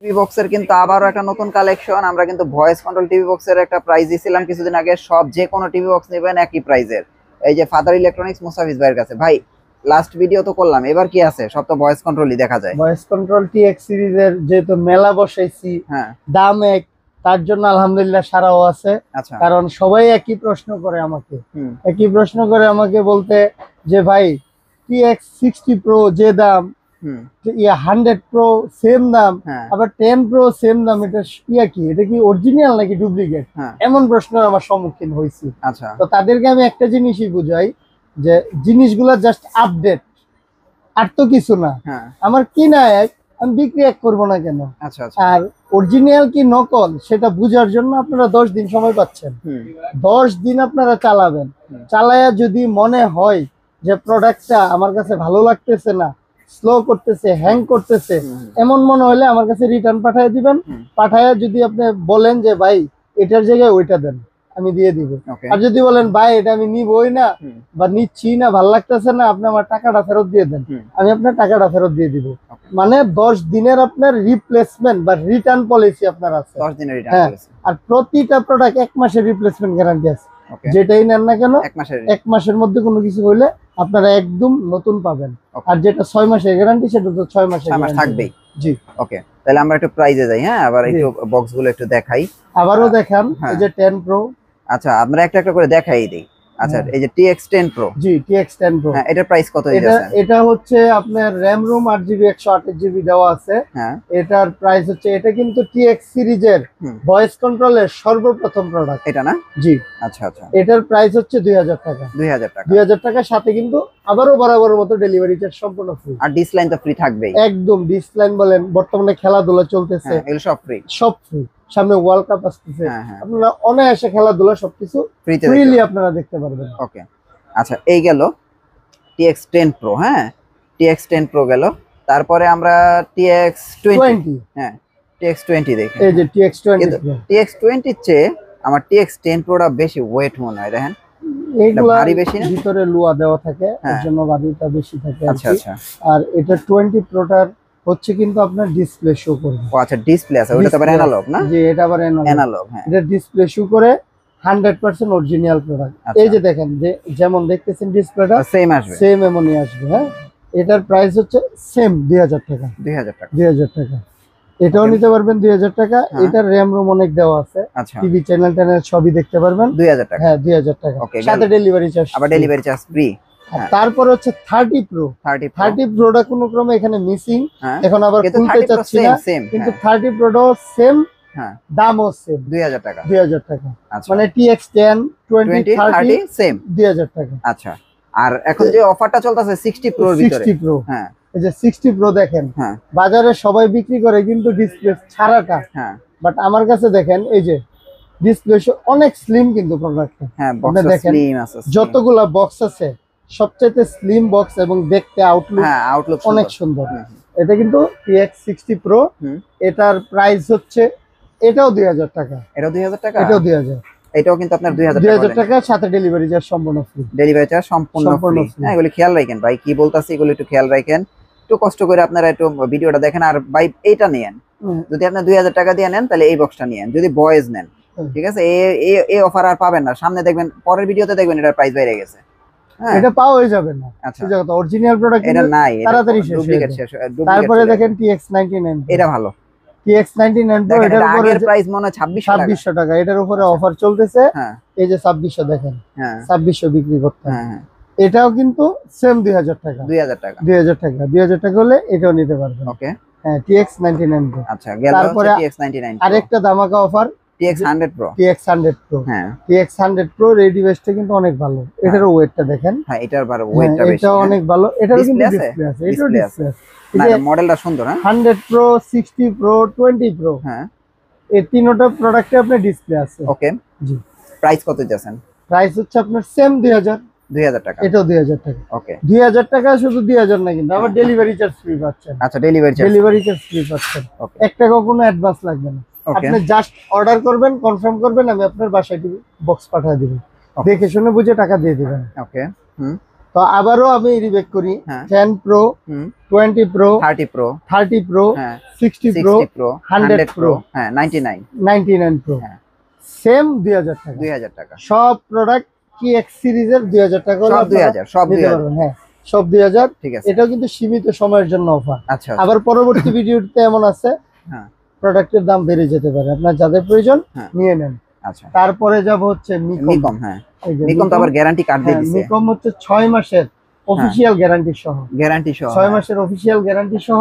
TV বক্সের কিন্তু আবারও একটা নতুন কালেকশন। আমরা কিন্তু ভয়েস কন্ট্রোল টিভি বক্সের একটা প্রাইস দিয়েছিলাম কিছুদিন আগে, সব যে কোনো টিভি বক্স নেবেন একই প্রাইজের। এই যে ফাদার ইলেকট্রনিক্স মুস্তাফিজ ভাইয়ের কাছে। ভাই লাস্ট ভিডিও তো করলাম, এবার কি আছে? সব তো ভয়েস কন্ট্রোলই দেখা যায়। ভয়েস কন্ট্রোল টিএক্স সিরিজের যেহেতু মেলা বসাইছি, হ্যাঁ, দাম এক, তার জন্য আলহামদুলিল্লাহ সারাও আছে। আচ্ছা। কারণ সবাই একই প্রশ্ন করে আমাকে বলতে যে ভাই টিএক্স 60 প্রো যে দাম, 100 প্রো সেম দাম, হ্যাঁ, আবার 10 প্রো সেম দাম, এটা কি এটা কি অরিজিনাল নাকি ডুপ্লিকেট? হ্যাঁ, এমন প্রশ্ন আমার সম্মুখীন হয়েছি। আচ্ছা, তো তাদেরকে আমি একটা জিনিসই বুঝাই যে জিনিসগুলা জাস্ট আপডেট, আর তো কিছু না। হ্যাঁ, আমার কিনা এক, আমি বিক্রি এক করবো না কেন? আচ্ছা, আচ্ছা, আর অরিজিনাল কি নকল সেটা বুঝার জন্য আপনারা 10 দিন সময় পাচ্ছেন। 10 দিন আপনারা চালাবেন, চালায়া যদি মনে হয় যে প্রোডাক্টটা আমার কাছে ভালো লাগতেছে না, স্লো করতেছে, হ্যাং করতেছে, এমন মনে হলে আমার কাছে রিটার্ন পাঠিয়ে দিবেন। পাঠায়া যদি আপনি বলেন যে ভাই এটার জায়গায় ওইটা দেন, আমি দিয়ে দিব। আর যদি বলেন ভাই এটা আমি নিবই না বা নিচ্ছি না, ভালো লাগতেছে না, আপনি আমার টাকাটা ফেরত দিয়ে দেন, আমি আপনার টাকাটা ফেরত দিয়ে দিব। মানে 10 দিনের আপনার রিপ্লেসমেন্ট বা রিটার্ন পলিসি আপনার আছে। 10 দিনের রিটার্ন হ্যাঁ, পলিসি। আর প্রতিটা প্রোডাক্ট 1 মাসের রিপ্লেসমেন্ট গ্যারান্টি আছে। যেটাই নেন না কেন 1 মাসের মধ্যে কোনো কিছু হইলে আপনারা একদম নতুন পাবেন। আর যেটা 6 মাসের গ্যারান্টি সেটা তো 6 মাসের থাকবেই। জি, ওকে, তাহলে আমরা একটু প্রাইজে যাই। হ্যাঁ, আবার একটু বক্স গুলো একটু দেখাই। আবারও দেখান। এই যে 10 প্রো। আচ্ছা, আমরা একটা একটা করে দেখাই দিই। আচ্ছা, এই যে TX10 Pro। জি, TX10 Pro। হ্যাঁ, এটার প্রাইস কত দিয়েছেন? এটা হচ্ছে আপনার RAM ROM 8GB 128GB দেওয়া আছে। হ্যাঁ, এটার প্রাইস হচ্ছে, এটা কিন্তু TX সিরিজের ভয়েস কন্ট্রোলের সর্বপ্রথম প্রোডাক্ট এটা না? জি, আচ্ছা, আচ্ছা। এটার প্রাইস হচ্ছে 2000 টাকা। 2000 টাকার সাথে কিন্তু আবারও বরাবরের মতো ডেলিভারি চার্জ সম্পূর্ণ ফ্রি। আর ডিসলাইন তো ফ্রি থাকবেই। একদম, ডিসলাইন বলেন, বর্তমানে খেলাধুলা চলতেছে, এগুলো সব ফ্রি। সব ফ্রি। সামনে ওয়ার্ল্ড কাপ আসতেছে, আপনারা অনায়াসে খেলাধুলা সবকিছু ফ্রিলি আপনারা দেখতে পারবেন। ওকে, আচ্ছা, এই গেল TX10 Pro। হ্যাঁ, TX10 Pro গেল। তারপরে আমরা TX20। হ্যাঁ, TX20 দেখি। এই যে TX20 TX20 এর চেয়ে আমার TX10 Pro টা বেশি ওয়েট মনে হয়। দেখেন এইগুলা ভারী বেশি না, ভিতরে লোহা দেওয়া থাকে, এর জন্য ভারীটা বেশি থাকে। আচ্ছা, আচ্ছা। আর এটা 20 প্রোটার হচ্ছে কিন্তু আপনার ডিসপ্লে শো করবে। ও আচ্ছা, ডিসপ্লে আছে, ওটা তো আবার অ্যানালগ না? জি, এটা আবার অ্যানালগ। হ্যাঁ, এটা ডিসপ্লে শো করে 100% অরিজিনাল প্রোডাক্ট। এই যে দেখেন, যে যেমন দেখতেছেন ডিসপ্লেটা সেম আসবে, সেম এমনই আসবে। হ্যাঁ, এটার প্রাইস হচ্ছে সেম 2000 টাকা। 2000 টাকা। এটাও নিতে পারবেন 2000 টাকা। এটার RAM ROM অনেক দেওয়া আছে, টিভি চ্যানেল ট্যানেল সবই দেখতে পারবেন 2000 টাকা। হ্যাঁ, 2000 টাকা, সাথে ডেলিভারি চার্জ। আবার ডেলিভারি চার্জ ফ্রি। তারপর হচ্ছে 30 প্রোটা কোনো ক্রমে এখানে মিসিং, এখন আবার খুলতে চাচ্ছি না, কিন্তু 30 প্রোটাও সেম, দামও সেম 2000 টাকা। 2000 টাকা, মানে TX10 20 30 সেম 2000 টাকা। আচ্ছা, আর এখন যে অফারটা চলতেছে 60 প্রোর ভিতরে, 60 প্রো। হ্যাঁ, এই যে 60 প্রো দেখেন, বাজারে সবাই বিক্রি করে কিন্তু ডিসপ্লে ছাড়াটা। হ্যাঁ, বাট আমার কাছে দেখেন এই যে ডিসপ্লে অনেক স্লিম কিন্তু প্রোডাক্টটা। হ্যাঁ, বক্স স্লিম আছে, যতগুলা বক্স আছে সবচেয়ে স্লিম বক্স এবং দেখতে আউটলুক অনেক সুন্দর। এটা কিন্তু TX60 Pro। এটার প্রাইস হচ্ছে, এটাও 2000 টাকা। এটাও 2000 টাকা। এটাও 2000। এটাও কিন্তু আপনার 2000 টাকা, সাথে ডেলিভারি চার্জ সম্পূর্ণ ফ্রি। ডেলিভারি চার্জ সম্পূর্ণ ফ্রি। হ্যাঁ, এগুলো খেয়াল রাখেন ভাই, কি বলতাছি এগুলো একটু খেয়াল রাখেন, একটু কষ্ট করে আপনারা একটু ভিডিওটা দেখেন। আর ভাই এইটা নিয়েন, যদি আপনি 2000 টাকা দিয়ে নেন তাহলে এই বক্সটা নিয়েন, যদি বয়েজ নেন। ঠিক আছে, এই অফার আর পাবেন না, সামনে দেখবেন, পরের ভিডিওতে দেখবেন এটার প্রাইস বেড়ে গেছে। এটা পাওয়া যাবে না। আচ্ছা, অরিজিনাল প্রোডাক্ট এটা নাই, তাড়াতাড়ি ডুপ্লিকেট শেষ। তারপরে দেখেন TX99, এটা ভালো। TX99 Pro, এটার উপরে প্রাইস মনে হয় 2600 টাকা। এটার উপরে অফার চলতেছে। এই যে 2600 দেখেন, 2600 বিক্রি করতে। এটাও কিন্তু সেম 2000 টাকা। 2000 টাকা হলে এটাও নিতে পারবেন। ওকে, হ্যাঁ, TX99 Pro। আচ্ছা, তারপরে TX99 আরেকটা ধামাকা অফার, TX100 Pro। হ্যাঁ, TX100 Pro রেডি ওয়েস্টটা কিন্তু অনেক ভালো। এটারও ওয়েটটা দেখেন। হ্যাঁ, এটার ওয়েটটা বেশি, এটা অনেক ভালো। এটারও কিন্তু ডিসপ্লে আছে, এটাও ডিসপ্লে আছে। না, মডেলটা সুন্দর। হ্যাঁ, 100 Pro, 60 Pro, 20 Pro। হ্যাঁ, এই তিনটা প্রোডাক্টে আপনার ডিসপ্লে আছে। ওকে, জি। প্রাইস কত দিয়েছেন? প্রাইস হচ্ছে আপনার সেম 2000 টাকা। এটাও 2000 টাকা। ওকে, 2000 টাকা, শুধু 2000 না কিন্তু আবার ডেলিভারি চার্জ ফ্রি পাচ্ছেন। আচ্ছা, ডেলিভারি চার্জ ফ্রি পাচ্ছেন। 1 টাকাও কোনো অ্যাডভান্স লাগবে না। আপনি জাস্ট অর্ডার করবেন, কনফার্ম করবেন, আমি আপনার বাসায় বক্স পাঠিয়ে দিব, দেখে শুনে বুঝে টাকা দিয়ে দিবেন। ওকে, তো আবারও আমি রিবেক করি, হ্যাঁ। 10 প্রো, 20 প্রো, 30 প্রো, 30 প্রো, হ্যাঁ 60 প্রো, 60 প্রো, 100 প্রো, হ্যাঁ 99 99 প্রো, হ্যাঁ। সেম 2000 টাকা। 2000 টাকা সব প্রোডাক্ট কি এক্স সিরিজের 2000 টাকা হলে সব আপনারা 2000 সব নিতে 2000 পারবেন। হ্যাঁ সব 2000। ঠিক আছে। এটাও কিন্তু সীমিত সময়ের জন্য অফার। আচ্ছা আবার পরবর্তী ভিডিওতে এমন আছে হ্যাঁ প্রোডাক্টের দাম বেড়ে যেতে পারে, আপনার যাদের প্রয়োজন হ্যাঁ। নিয়ে নেন। আচ্ছা তারপরে যাব হচ্ছে মিকম। মিকম, হ্যাঁ এই যে মিকম তো আবার গ্যারান্টি কার্ড দিয়ে হ্যাঁ, দিছে, মিকম হচ্ছে 6 মাসের অফিশিয়াল গ্যারান্টি সহ। গ্যারান্টি সহ 6 মাসের অফিশিয়াল গ্যারান্টি সহ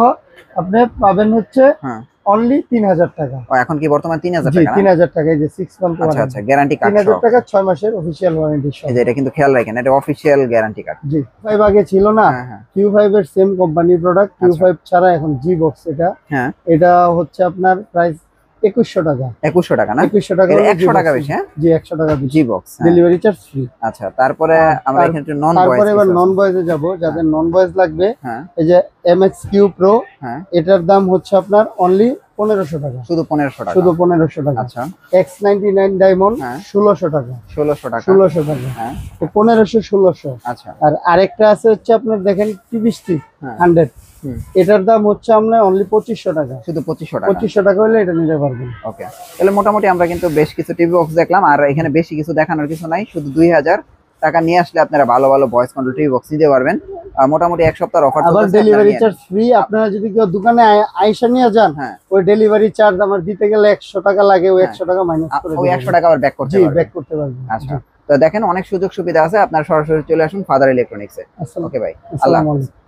আপনি পাবেন হচ্ছে হ্যাঁ। অনলি 3000 টাকা। ও এখন কি বর্তমান 3000 জি টাকা না? 3000 টাকা, এই যে 6 মান্থ আচ্ছা আচ্ছা গ্যারান্টি কার্ড 3000 সহ। টাকা 6 মাসের অফিশিয়াল ওয়ারেন্টি সহ। এই যে এটা কিন্তু খেয়াল রাখেন, এটা অফিশিয়াল গ্যারান্টি কার্ড। জি Q5 আগে ছিল না, হ্যাঁ হ্যাঁ Q5 এর সেম কোম্পানির প্রোডাক্ট, Q5 ছাড়া এখন জি বক্স। এটা হ্যাঁ এটা হচ্ছে আপনার প্রাইস 2100 টাকা। 2100 টাকা না? 2100 টাকা এটা হলে 100 টাকা G-Box বেশি, হ্যাঁ জি 100 টাকা বেশি। জি বক্স, ডেলিভারি চার্জ ফ্রি। আচ্ছা তারপরে আমরা এখানে একটু নন ভয়েস, তারপরে এবার নন ভয়েসে যাব। যাদের নন ভয়েস লাগবে হ্যাঁ এই যে MX-Q Pro, হ্যাঁ এটার দাম হচ্ছে আপনার অনলি 1500 টাকা, শুধু 1500 টাকা। শুধু 1500 টাকা। আচ্ছা X99 ডায়মন্ড হ্যাঁ। 1600 টাকা, 1600 টাকা 1600 টাকা। হ্যাঁ। তো 1500 1600। আচ্ছা আর আরেকটা আছে হচ্ছে আপনার দেখেন টিভি স্টিক হ্যাঁ 100, হুম। এটার দাম হচ্ছে আপনার অনলি 2500 টাকা। শুধু 2500 টাকা। 2500 টাকা হলে এটা নিতে পারবেন। ওকে, তাহলে মোটামুটি আমরা কিন্তু বেশ কিছু টিভি বক্স দেখলাম, আর এখানে বেশি কিছু দেখানোর কিছু নাই। শুধু 2000 টাকা নিয়ে আসলে আপনারা ভালো ভালো ভয়েস কন্ট্রোল টিভি বক্স নিতে পারবেন। মোটামুটি এক সপ্তাহের অফার আবার ডেলিভারি চার্জ ফ্রি। আপনারা যদি কেউ দোকানে আইসা নিয়ে যান, হ্যাঁ ওই ডেলিভারি চার্জ আমার দিতে গেলে 100 টাকা লাগে, ওই 100 টাকা মাইনাস করে ওই 100 টাকা আবার ব্যাক করতে জি পারবেন। ব্যাক করতে পারবেন। আচ্ছা তো দেখেন অনেক সুযোগ সুবিধা আছে, আপনারা সরাসরি চলে আসুন ফাদার ইলেকট্রনিক্সে। আসসালামু ওকে ভাই, আল্লাহ আসসালামু হাফেজ। আলাইকুম।